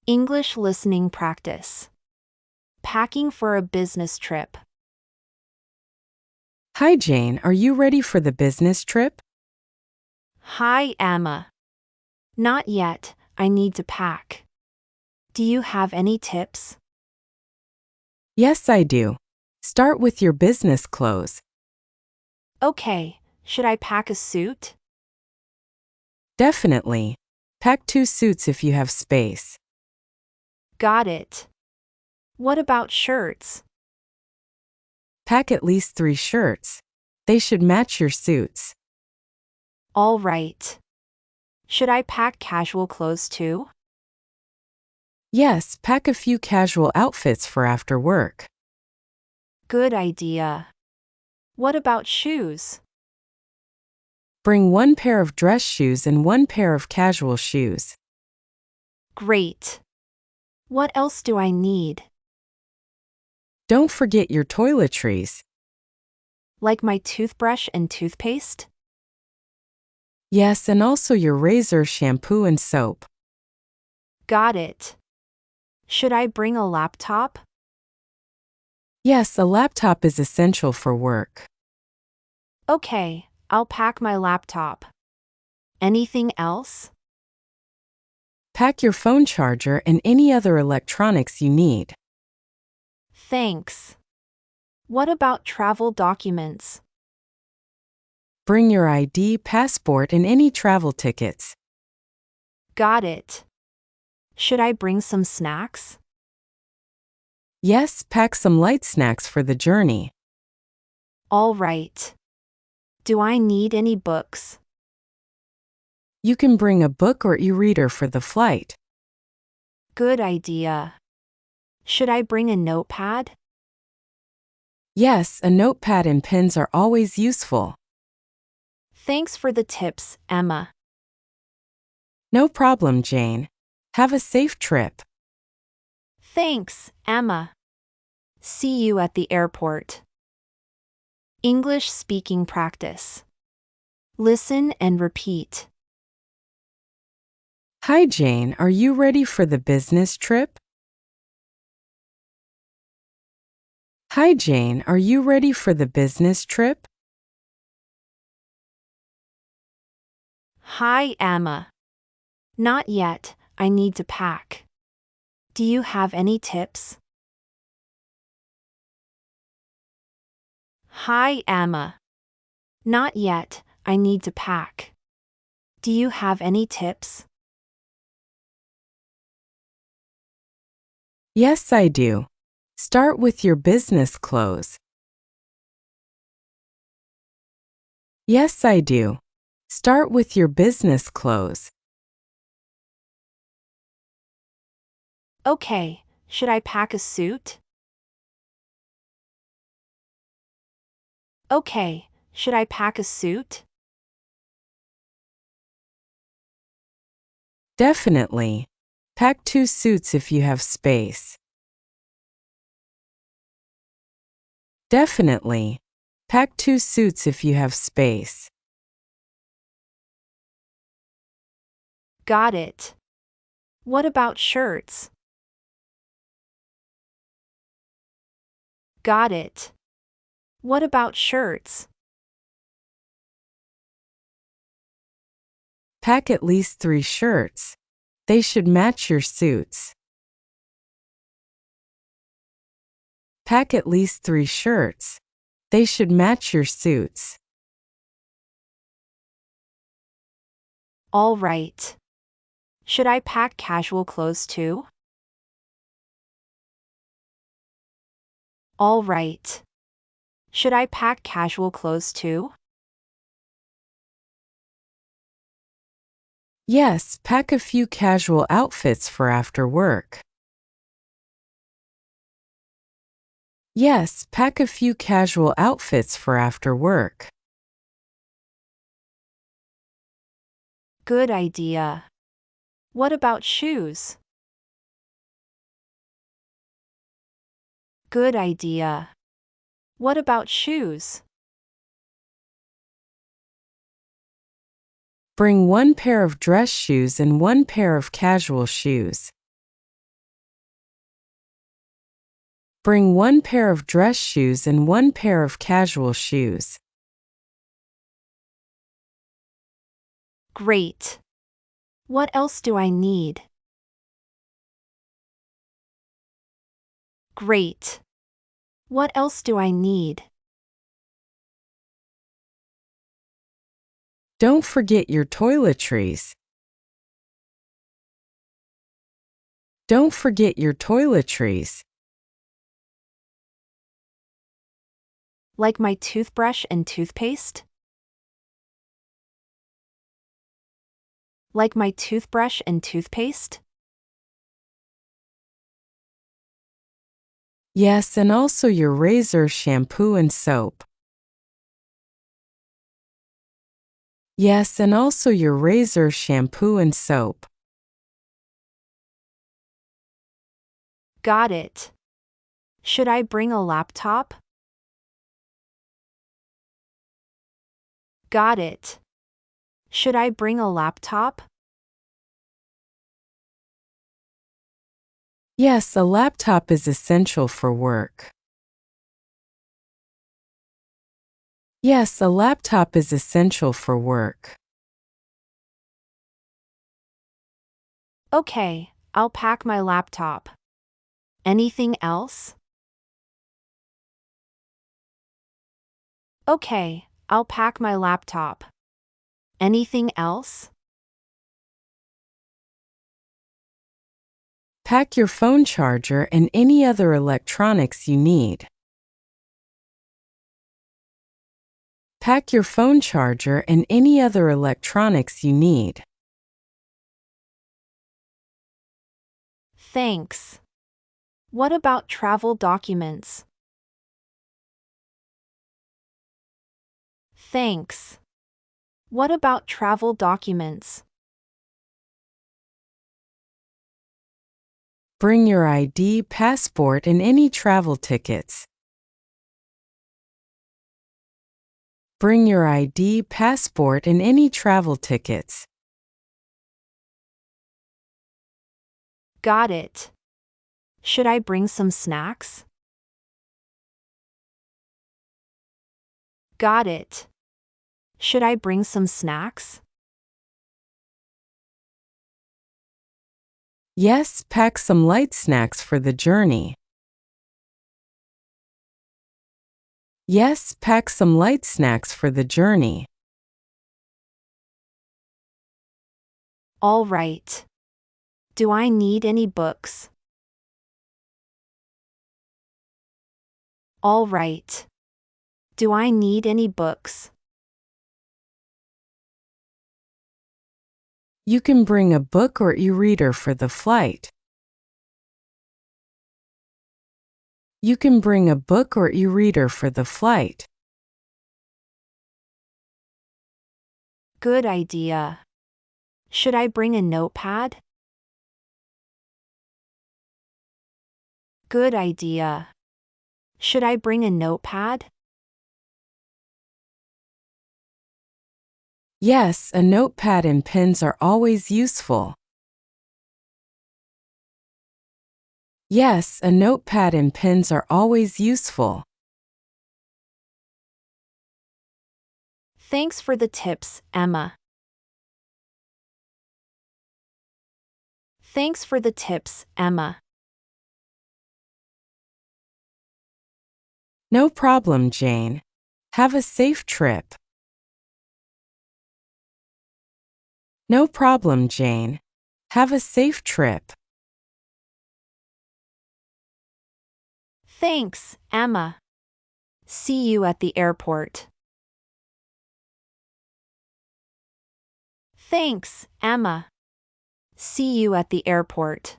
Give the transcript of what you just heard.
English listening practice. Packing for a business trip. Hi, Jane. Are you ready for the business trip? Hi, Emma. Not yet, I need to pack. Do you have any tips? Yes, I do. Start with your business clothes. Okay, should I pack a suit? Definitely. Pack 2 suits if you have space. Got it. What about shirts? Pack at least 3 shirts. They should match your suits. All right. Should I pack casual clothes too? Yes, pack a few casual outfits for after work. Good idea. What about shoes? Bring 1 pair of dress shoes and 1 pair of casual shoes. Great. What else do I need? Don't forget your toiletries. Like my toothbrush and toothpaste? Yes, and also your razor, shampoo, and soap. Got it. Should I bring a laptop? Yes, a laptop is essential for work. Okay, I'll pack my laptop. Anything else? Pack your phone charger and any other electronics you need. Thanks. What about travel documents? Bring your ID, passport, and any travel tickets. Got it. Should I bring some snacks? Yes, pack some light snacks for the journey. All right. Do I need any books? You can bring a book or e-reader for the flight. Good idea. Should I bring a notepad? Yes, a notepad and pens are always useful. Thanks for the tips, Emma. No problem, Jane. Have a safe trip. Thanks, Emma. See you at the airport. English speaking practice. Listen and repeat. Hi, Jane. Are you ready for the business trip? Hi, Jane. Are you ready for the business trip? Hi, Emma. Not yet, I need to pack. Do you have any tips? Hi, Emma. Not yet, I need to pack. Do you have any tips? Yes, I do. Start with your business clothes. Yes, I do. Start with your business clothes. Okay, should I pack a suit? Okay, should I pack a suit? Definitely. Pack 2 suits if you have space. Definitely. Pack 2 suits if you have space. Got it. What about shirts? Got it. What about shirts? Pack at least 3 shirts. They should match your suits. Pack at least 3 shirts. They should match your suits. All right. Should I pack casual clothes too? All right. Should I pack casual clothes too? Yes, pack a few casual outfits for after work. Yes, pack a few casual outfits for after work. Good idea. What about shoes? Good idea. What about shoes? Bring 1 pair of dress shoes and 1 pair of casual shoes. Bring one pair of dress shoes and one pair of casual shoes. Great. What else do I need? Great. What else do I need? Don't forget your toiletries. Don't forget your toiletries. Like my toothbrush and toothpaste? Like my toothbrush and toothpaste? Yes, and also your razor, shampoo, and soap. Yes, and also your razor, shampoo, and soap. Got it. Should I bring a laptop? Got it. Should I bring a laptop? Yes, a laptop is essential for work. Yes, a laptop is essential for work. Okay, I'll pack my laptop. Anything else? Okay, I'll pack my laptop. Anything else? Pack your phone charger and any other electronics you need. Pack your phone charger and any other electronics you need. Thanks. What about travel documents? Thanks. What about travel documents? Bring your ID, passport, and any travel tickets. Bring your ID, passport, and any travel tickets. Got it. Should I bring some snacks? Got it. Should I bring some snacks? Yes, pack some light snacks for the journey. Yes, pack some light snacks for the journey. All right. Do I need any books? All right. Do I need any books? You can bring a book or e-reader for the flight. You can bring a book or e-reader for the flight. Good idea. Should I bring a notepad? Good idea. Should I bring a notepad? Yes, a notepad and pens are always useful. Yes, a notepad and pens are always useful. Thanks for the tips, Emma. Thanks for the tips, Emma. No problem, Jane. Have a safe trip. No problem, Jane. Have a safe trip. Thanks, Emma. See you at the airport. Thanks, Emma. See you at the airport.